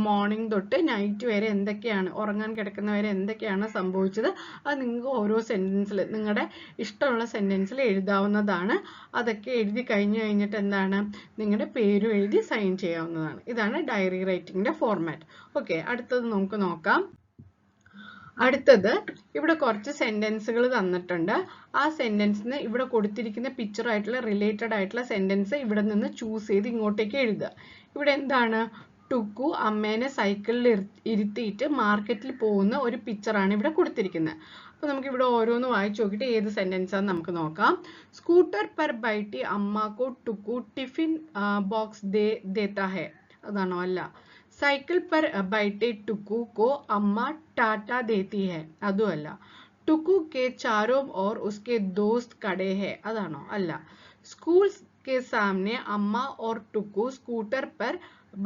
മോർണിംഗ് തൊട്ട് നൈറ്റ് വരെ എന്തൊക്കെയാണ്, ഉറങ്ങാൻ കിടക്കുന്നവരെ എന്തൊക്കെയാണ് സംഭവിച്ചത്, അത് നിങ്ങൾക്ക് ഓരോ സെന്റൻസിൽ നിങ്ങളുടെ ഇഷ്ടമുള്ള സെന്റൻസിൽ എഴുതാവുന്നതാണ്. അതൊക്കെ എഴുതി കഴിഞ്ഞിട്ട് എന്താണ്, നിങ്ങളുടെ പേരും എഴുതി സൈൻ ചെയ്യാവുന്നതാണ്. ഇതാണ് ഡയറി റൈറ്റിംഗിന്റെ ഫോർമാറ്റ്. ഓക്കെ, അടുത്തത് നമുക്ക് നോക്കാം. അടുത്തത് ഇവിടെ കുറച്ച് സെന്റൻസുകൾ തന്നിട്ടുണ്ട്. ആ സെന്റൻസിന് ഇവിടെ കൊടുത്തിരിക്കുന്ന പിക്ചറായിട്ടുള്ള റിലേറ്റഡ് ആയിട്ടുള്ള സെന്റൻസ് ഇവിടെ നിന്ന് ചൂസ് ചെയ്ത് ഇങ്ങോട്ടേക്ക് എഴുതുക. ഇവിടെ എന്താണ്, ടുക്കു അമ്മേനെ സൈക്കിളിൽ ഇരുത്തിയിട്ട് മാർക്കറ്റിൽ പോകുന്ന ഒരു പിക്ചറാണ് ഇവിടെ കൊടുത്തിരിക്കുന്നത്. അപ്പൊ നമുക്ക് ഇവിടെ ഓരോന്ന് വായിച്ചു നോക്കിയിട്ട് ഏത് സെന്റൻസ് ആണെന്ന് നമുക്ക് നോക്കാം. സ്കൂട്ടർ पर बैठी अम्मा को टुकु टिफिन बॉक्स देता है. അതാണോ, അല്ല. साइकिल पर बैठे टुकु को अम्मा टाटा देती है. അതുമല്ല. टुकु के चारों ओर उसके दोस्त खड़े हैं. അതാണോ, അല്ല. स्कूल के सामने अम्मा और टुकु स्कूटर पर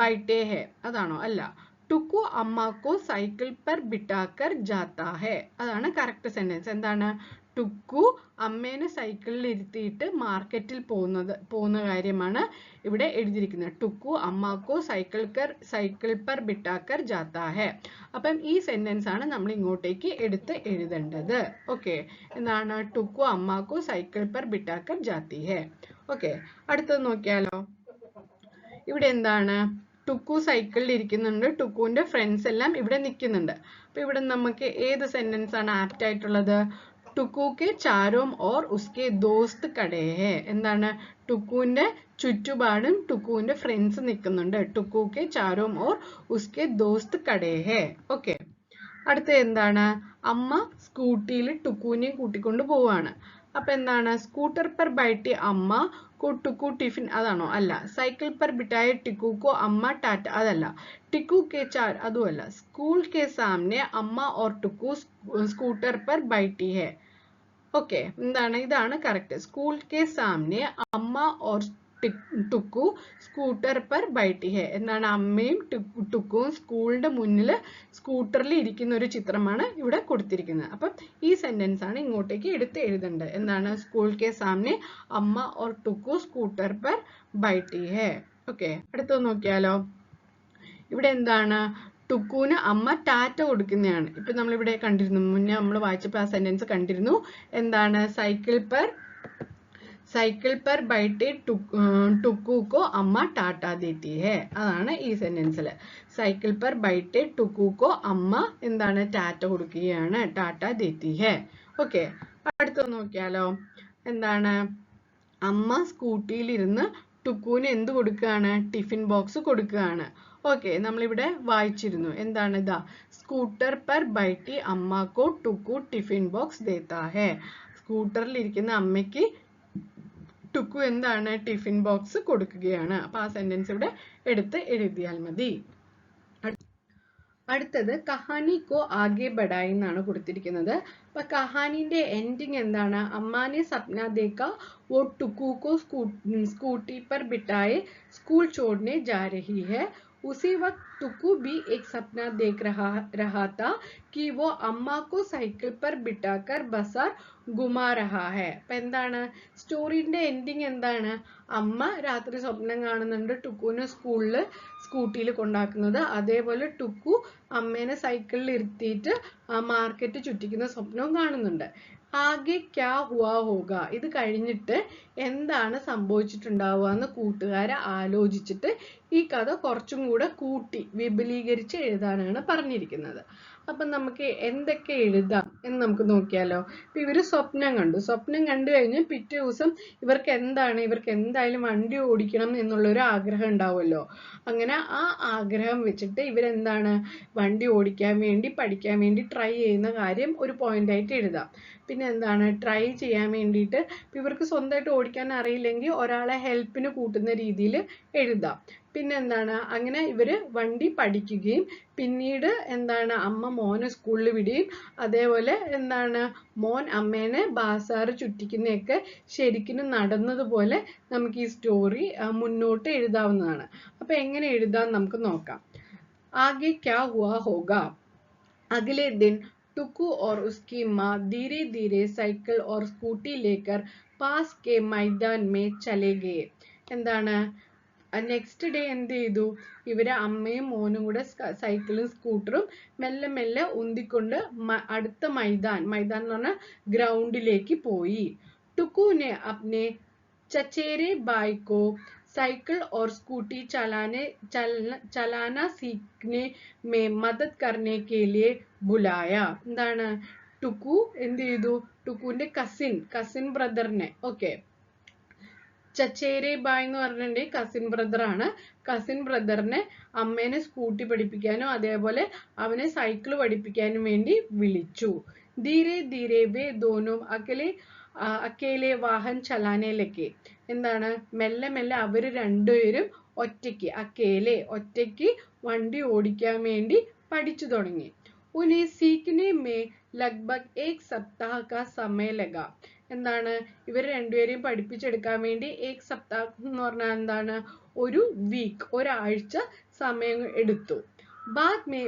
बैठे हैं. അതാണോ, അല്ല. टुकु अम्मा को साइकिल पर बिठाकर जाता है. അതാണ് കറക്റ്റ് സെന്റൻസ്. എന്താണ്, ടുക്കു അമ്മേനെ സൈക്കിളിൽ ഇരുത്തിയിട്ട് മാർക്കറ്റിൽ പോകുന്ന കാര്യമാണ് ഇവിടെ എഴുതിയിരിക്കുന്നത്. ടുക്കു അമ്മാക്കോ സൈക്കിൾ പർ ബിട്ടാക്കർ ജാത്താ ഹെ. അപ്പം ഈ സെന്റൻസ് ആണ് നമ്മൾ ഇങ്ങോട്ടേക്ക് എടുത്ത് എഴുതേണ്ടത്. ഓക്കെ, എന്താണ്, ടുക്കു അമ്മാക്കോ സൈക്കിൾ പർ ബിട്ടാക്കർ ജാത്തി ഹെ. ഓക്കെ, അടുത്തത് നോക്കിയാലോ. ഇവിടെ എന്താണ്, ടുക്കു സൈക്കിളിൽ ഇരിക്കുന്നുണ്ട്, ടുക്കുവിന്റെ ഫ്രണ്ട്സ് എല്ലാം ഇവിടെ നിൽക്കുന്നുണ്ട്. അപ്പൊ ഇവിടെ നമുക്ക് ഏത് സെന്റൻസ് ആണ് ആപ്റ്റ് ആയിട്ടുള്ളത്? ടുക്കു കെ ചാരോം ഓർ ഉസ്കെ ദോസ്ത് കടേ ഹെ. എന്താണ്? ടുക്കുവിന്റെ ചുറ്റുപാടും ടുക്കുവിന്റെ ഫ്രണ്ട്സ് നിൽക്കുന്നുണ്ട്. ടുക്കു കെ ചാരോം ഓർ ഉസ്കെ ദോസ്ത് കടേ ഹെ. ഓക്കെ. അടുത്ത എന്താണ്? അമ്മ സ്കൂട്ടിയിൽ ടുക്കുവിനെയും കൂട്ടിക്കൊണ്ട് പോവാണ്. അപ്പൊ എന്താണ്? സ്കൂട്ടർ पर बैठी അമ്മ को ടുക്കു ടിഫിൻ, അതാണോ? അല്ല. സൈക്കിൾ पर बिठाए टिकू को അമ്മ ടാറ്റ, അതല്ല. टिकू के चार, അതുമല്ല. स्कूल के सामने അമ്മ और ടുക്കു स्कूटर पर बैठी है. ഓക്കെ. എന്താണ്? ഇതാണ് കറക്റ്റ്. സ്കൂൾ കെ സാമനെ അമ്മ ഓർ ടുക്കു സ്കൂട്ടർ पर बैठी है. എന്താണ്? അമ്മയും ടുക്കുവും സ്കൂളിന്റെ മുന്നിൽ സ്കൂട്ടറിൽ ഇരിക്കുന്ന ഒരു ചിത്രമാണ് ഇവിടെ കൊടുത്തിരിക്കുന്നത്. അപ്പം ഈ സെന്റൻസ് ആണ് ഇങ്ങോട്ടേക്ക് എടുത്ത് എഴുതേണ്ടത്. എന്താണ്? സ്കൂൾ കെ സാമനെ അമ്മ ഓർ ടുക്കു സ്കൂട്ടർ पर बैठी है. ഓക്കെ. അടുത്തത് നോക്കിയാലോ. ഇവിടെ എന്താണ്? ടുക്കുവിന് അമ്മ ടാറ്റ കൊടുക്കുന്നതാണ്. ഇപ്പൊ നമ്മളിവിടെ കണ്ടിരുന്നു, മുന്നേ നമ്മൾ വായിച്ചപ്പോൾ ആ സെന്റൻസ് കണ്ടിരുന്നു. എന്താണ്? സൈക്കിൾ पर बैठे टुक्कू को അമ്മ ടാറ്റ देती है. അതാണ് ഈ സെന്റൻസിൽ. സൈക്കിൾ पर बैठे टुक्कू को അമ്മ എന്താണ്? ടാറ്റ കൊടുക്കുകയാണ്. ടാറ്റ देती है. ഓക്കെ. അടുത്തത് നോക്കിയാലോ. എന്താണ്? അമ്മ സ്കൂട്ടിയിൽ ഇരുന്ന് ടുക്കുവിന് എന്ത് കൊടുക്കുകയാണ്? ടിഫിൻ ബോക്സ് കൊടുക്കുകയാണ്. ഓക്കെ. നമ്മളിവിടെ വായിച്ചിരുന്നു. എന്താണ്? ഇതാ, സ്കൂട്ടർ पर बैठी അമ്മ को ടുക്കു ടിഫിൻ ബോക്സ് देता है. സ്കൂട്ടറിൽ ഇരിക്കുന്ന അമ്മയ്ക്ക് ടുക്കു എന്താണ്? ടിഫിൻ ബോക്സ് കൊടുക്കുകയാണ്. അപ്പൊ ആ സെന്റൻസ് ഇവിടെ എടുത്ത് എഴുതിയാൽ മതി. അടുത്തത് കഹാനി കോ ആകെ ബഡായി എന്നാണ് കൊടുത്തിരിക്കുന്നത്. അപ്പൊ കഹാനിന്റെ എൻഡിങ് എന്താണ്? അമ്മാനെ സപ്ന ദേഖാ वो टुकू को स्कूटी पर बिठाए स्कूल छोड़ने जा रही है. उसी वक्त टुकू भी एक सपना देख रहा था कि वो अम्मा को साइकिल पर बिठाकर बाजार घुमा रहा है. അപ്പൊ എന്താണ് സ്റ്റോറിന്റെ എൻഡിങ്? എന്താണ്? അമ്മ രാത്രി സ്വപ്നം കാണുന്നുണ്ട് ടുക്കുവിനെ സ്കൂട്ടിയിൽ കൊണ്ടാക്കുന്നത്. അതേപോലെ ടുക്കു അമ്മേനെ സൈക്കിളിൽ ഇരുത്തിയിട്ട് മാർക്കറ്റ് ചുറ്റിക്കുന്ന സ്വപ്നവും കാണുന്നുണ്ട്. ആകെ ക്യാ ഹുവാ ഹോഗ, ഇത് കഴിഞ്ഞിട്ട് എന്താണ് സംഭവിച്ചിട്ടുണ്ടാവുക എന്ന് കൂട്ടുകാരെ ആലോചിച്ചിട്ട് ഈ കഥ കുറച്ചും കൂടെ കൂട്ടി വിപുലീകരിച്ച് എഴുതാനാണ് പറഞ്ഞിരിക്കുന്നത്. അപ്പൊ നമുക്ക് എന്തൊക്കെ എഴുതാം എന്ന് നമുക്ക് നോക്കിയാലോ. ഇപ്പൊ ഇവര് സ്വപ്നം കണ്ടു കഴിഞ്ഞ് പിറ്റേ ദിവസം ഇവർക്ക് എന്തായാലും വണ്ടി ഓടിക്കണം എന്നുള്ളൊരു ആഗ്രഹം ഉണ്ടാവുമല്ലോ. അങ്ങനെ ആ ആഗ്രഹം വെച്ചിട്ട് ഇവരെന്താണ് വണ്ടി ഓടിക്കാൻ വേണ്ടി പഠിക്കാൻ വേണ്ടി ട്രൈ ചെയ്യുന്ന കാര്യം ഒരു പോയിന്റ് ആയിട്ട് എഴുതാം. പിന്നെ എന്താണ്? ട്രൈ ചെയ്യാൻ വേണ്ടിയിട്ട് ഇവർക്ക് സ്വന്തമായിട്ട് ഓടിക്കാൻ അറിയില്ലെങ്കിൽ ഒരാളെ ഹെൽപ്പിന് കൂട്ടുന്ന രീതിയിൽ എഴുതാം. പിന്നെ എന്താണ്? അങ്ങനെ ഇവര് വണ്ടി പഠിക്കുകയും പിന്നീട് എന്താണ്? അമ്മ മോനെ സ്കൂളിൽ വിടുകയും അതേപോലെ എന്താണ്? മോൻ അമ്മേനെ ബാസാർ ചുറ്റിക്കുന്നതൊക്കെ ശരിക്കും നടന്നതുപോലെ നമുക്ക് ഈ സ്റ്റോറി മുന്നോട്ട് എഴുതാവുന്നതാണ്. അപ്പൊ എങ്ങനെ എഴുതാൻ നമുക്ക് നോക്കാം. ആകെ ക്യാ ഹുവാ ഹോഗ. अगले दिन टुकू और उसकी माँ धीरे धीरे साइकिल और स्कूटी लेकर पास के मैदान में चले गए. എന്താണ്? നെക്സ്റ്റ് ഡേ എന്ത് ചെയ്തു? ഇവര് അമ്മയും മോനും കൂടെ സൈക്കിളും സ്കൂട്ടറും മെല്ലെ മെല്ലെ ഉന്തിക്കൊണ്ട് അടുത്ത മൈതാൻ എന്ന് പറഞ്ഞാൽ ഗ്രൗണ്ടിലേക്ക് പോയി. ടുക്കുനെ അപ്നെ ചച്ചേരെ ബായ് കോ साइकिल और स्कूटी चलाना सीखने में मदद करने के लिए बुलाया. എന്താണ്? ടുക്കു എന്ത് ചെയ്തു? ടുക്കുവിന്റെ കസിൻ ബ്രദറിനെ, ഓക്കെ, ചച്ചേരെ ബായ് എന്ന് പറഞ്ഞിട്ടുണ്ടെങ്കിൽ കസിൻ ബ്രദർ ആണ്. കസിൻ ബ്രദറിനെ അമ്മേനെ സ്കൂട്ടി പഠിപ്പിക്കാനും അതേപോലെ അവനെ സൈക്കിൾ പഠിപ്പിക്കാനും വേണ്ടി വിളിച്ചു. ധീരെ ധീരെ വേ ദോനും അക്കേലെ വാഹൻ ചലാനെ ലഗെ. എന്താണ്? മെല്ലെ മെല്ലെ അവര് രണ്ടുപേരും ഒറ്റയ്ക്ക് വണ്ടി ഓടിക്കാൻ വേണ്ടി പഠിച്ചു തുടങ്ങി. ഉനെ സീഖ്നെ മേ ലഗ്ഭഗ് ഏക് സപ്താഹ കാ സമയ ലഗാ. എന്താണ്? ഇവർ രണ്ടുപേരെയും പഠിപ്പിച്ചെടുക്കാൻ വേണ്ടി ഏക് സപ്താഹ് എന്ന് പറഞ്ഞാൽ എന്താണ്? ഒരു വീക്ക്, ഒരാഴ്ച സമയം എടുത്തു. ബാദ് മേ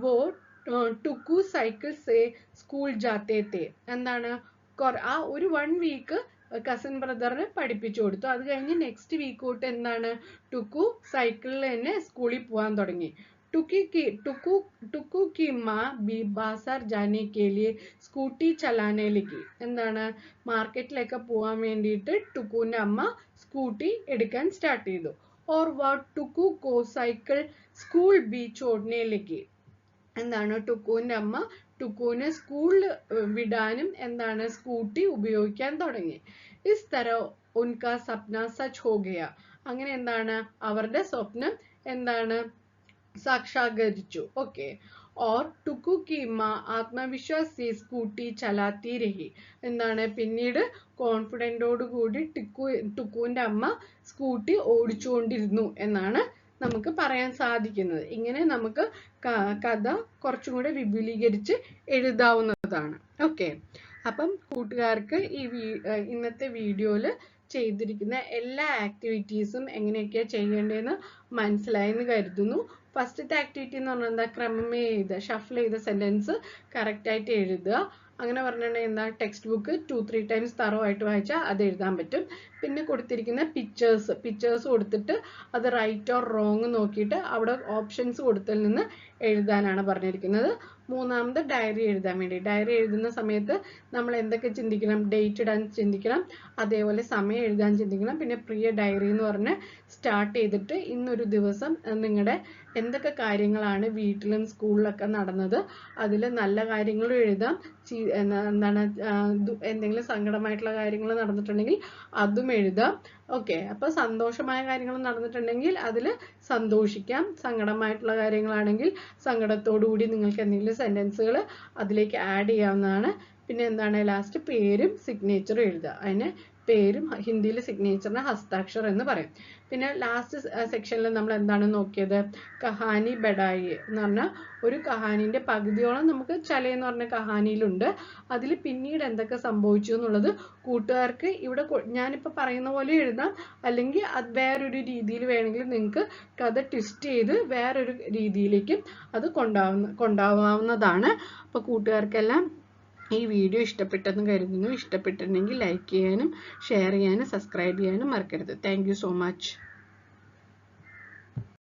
വോ ടുക്കു സൈക്കിൾ സേ സ്കൂൾ ജാത്തേ തേ. എന്താണ്? ആ ഒരു 1 വീക്ക് കസിൻ ബ്രദറിന് പഠിപ്പിച്ചു കൊടുത്തു. അത് കഴിഞ്ഞ് നെക്സ്റ്റ് വീക്ക് തൊട്ട് എന്താണ്? ടുക്കു സൈക്കിളിൽ തന്നെ സ്കൂളിൽ പോകാൻ തുടങ്ങി. टुकू की माँ भी बाजार जाने के लिए स्कूटी चलाने लगी. എന്താണ്? മാർക്കറ്റിലൊക്കെ പോകാൻ വേണ്ടിയിട്ട് ടുക്കുവിന്റെ അമ്മ സ്കൂട്ടി എടുക്കാൻ സ്റ്റാർട്ട് ചെയ്തു. और वह टुकु को साइकिल स्कूल भी छोड़ने लगी. എന്താണ് ടുക്കുവിന്റെ അമ്മ ടുക്കുവിനെ സ്കൂളിൽ വിടാനും എന്താണ് സ്കൂട്ടി ഉപയോഗിക്കാൻ തുടങ്ങി. ഇസ് തര ഉൻകാ സപ്ന സച്ച് ഹോ ഗയ. അങ്ങനെ എന്താണ് അവരുടെ സ്വപ്നം എന്താണ് സാക്ഷാത്കരിച്ചു. ഓക്കെ. और टुकु की माँ आत्मविश्वास से स्कूटी चलाती रही. എന്താണ് പിന്നീട് കോൺഫിഡൻറ്റോട് കൂടി ടുക്കുവിന്റെ അമ്മ സ്കൂട്ടി ഓടിച്ചുകൊണ്ടിരുന്നു എന്നാണ് നമുക്ക് പറയാൻ സാധിക്കുന്നത്. ഇങ്ങനെ നമുക്ക് കഥ കുറച്ചും കൂടെ വിപുലീകരിച്ച് എഴുതാവുന്നതാണ്. ഓക്കെ. അപ്പം കൂട്ടുകാർക്ക് ഈ ഇന്നത്തെ വീഡിയോയിൽ ചെയ്തിരിക്കുന്ന എല്ലാ ആക്ടിവിറ്റീസും എങ്ങനെയൊക്കെയാണ് ചെയ്യേണ്ടതെന്ന് മനസ്സിലായെന്ന് കരുതുന്നു. ഫസ്റ്റത്തെ ആക്ടിവിറ്റി എന്ന് പറഞ്ഞാൽ എന്താ, ക്രമമേ എഴുതുക, ഷഫിൾ ചെയ്ത സെന്റൻസ് കറക്റ്റായിട്ട് എഴുതുക. അങ്ങനെ പറഞ്ഞിട്ടുണ്ടെങ്കിൽ എന്താ, ടെക്സ്റ്റ് ബുക്ക് 2-3 ടൈംസ് തറോ ആയിട്ട് വായിച്ചാൽ അത് എഴുതാൻ പറ്റും. പിന്നെ കൊടുത്തിരിക്കുന്ന പിക്ചേഴ്സ് കൊടുത്തിട്ട് അത് റൈറ്റ് ഓർ റോങ് നോക്കിയിട്ട് അവിടെ ഓപ്ഷൻസ് കൊടുത്തതിൽ നിന്ന് എഴുതാനാണ് പറഞ്ഞിരിക്കുന്നത്. മൂന്നാമത് ഡയറി എഴുതാൻ വേണ്ടി. ഡയറി എഴുതുന്ന സമയത്ത് നമ്മൾ എന്തൊക്കെ ചിന്തിക്കണം, ഡേറ്റ് ഇടാൻ ചിന്തിക്കണം, അതേപോലെ സമയം എഴുതാൻ ചിന്തിക്കണം. പിന്നെ പ്രിയ ഡയറി എന്ന് പറഞ്ഞ് സ്റ്റാർട്ട് ചെയ്തിട്ട് ഇന്നൊരു ദിവസം നിങ്ങളുടെ എന്തൊക്കെ കാര്യങ്ങളാണ് വീട്ടിലും സ്കൂളിലൊക്കെ നടന്നത്, അതിൽ നല്ല കാര്യങ്ങളും എഴുതാം, എന്താണ് എന്തെങ്കിലും സങ്കടമായിട്ടുള്ള കാര്യങ്ങൾ നടന്നിട്ടുണ്ടെങ്കിൽ അതും എഴുതാം. ഓക്കെ. അപ്പൊ സന്തോഷമായ കാര്യങ്ങൾ നടന്നിട്ടുണ്ടെങ്കിൽ അതിൽ സന്തോഷിക്കാം, സങ്കടമായിട്ടുള്ള കാര്യങ്ങളാണെങ്കിൽ സങ്കടത്തോടുകൂടി നിങ്ങൾക്ക് എന്തെങ്കിലും സെന്റൻസുകൾ അതിലേക്ക് ആഡ് ചെയ്യാവുന്നതാണ്. പിന്നെ എന്താണ് ലാസ്റ്റ് പേരും സിഗ്നേച്ചറും എഴുതുക. അതിന് പേരും ഹിന്ദിയിൽ സിഗ്നേച്ചറിന് ഹസ്താക്ഷർ എന്ന് പറയും. പിന്നെ ലാസ്റ്റ് സെക്ഷനിൽ നമ്മൾ എന്താണ് നോക്കിയത്, കഹാനി ബഡായി എന്ന് പറഞ്ഞാൽ ഒരു കഹാനിന്റെ പകുതിയോളം നമുക്ക് ചല എന്ന് പറഞ്ഞ കഹാനിയിലുണ്ട്. അതിൽ പിന്നീട് എന്തൊക്കെ സംഭവിച്ചു എന്നുള്ളത് കൂട്ടുകാർക്ക് ഇവിടെ ഞാനിപ്പോൾ പറയുന്ന പോലെ എഴുതാം, അല്ലെങ്കിൽ അത് വേറൊരു രീതിയിൽ വേണമെങ്കിൽ നിങ്ങൾക്ക് കഥ ട്വിസ്റ്റ് ചെയ്ത് വേറൊരു രീതിയിലേക്ക് അത് കൊണ്ടാവാവുന്നതാണ്. അപ്പോൾ കൂട്ടുകാർക്കെല്ലാം ഈ വീഡിയോ ഇഷ്ടപ്പെട്ടെന്ന് കരുതുന്നു. ഇഷ്ടപ്പെട്ടിട്ടുണ്ടെങ്കിൽ ലൈക്ക് ചെയ്യാനും ഷെയർ ചെയ്യാനും സബ്സ്ക്രൈബ് ചെയ്യാനും മറക്കരുത്. Thank you so much.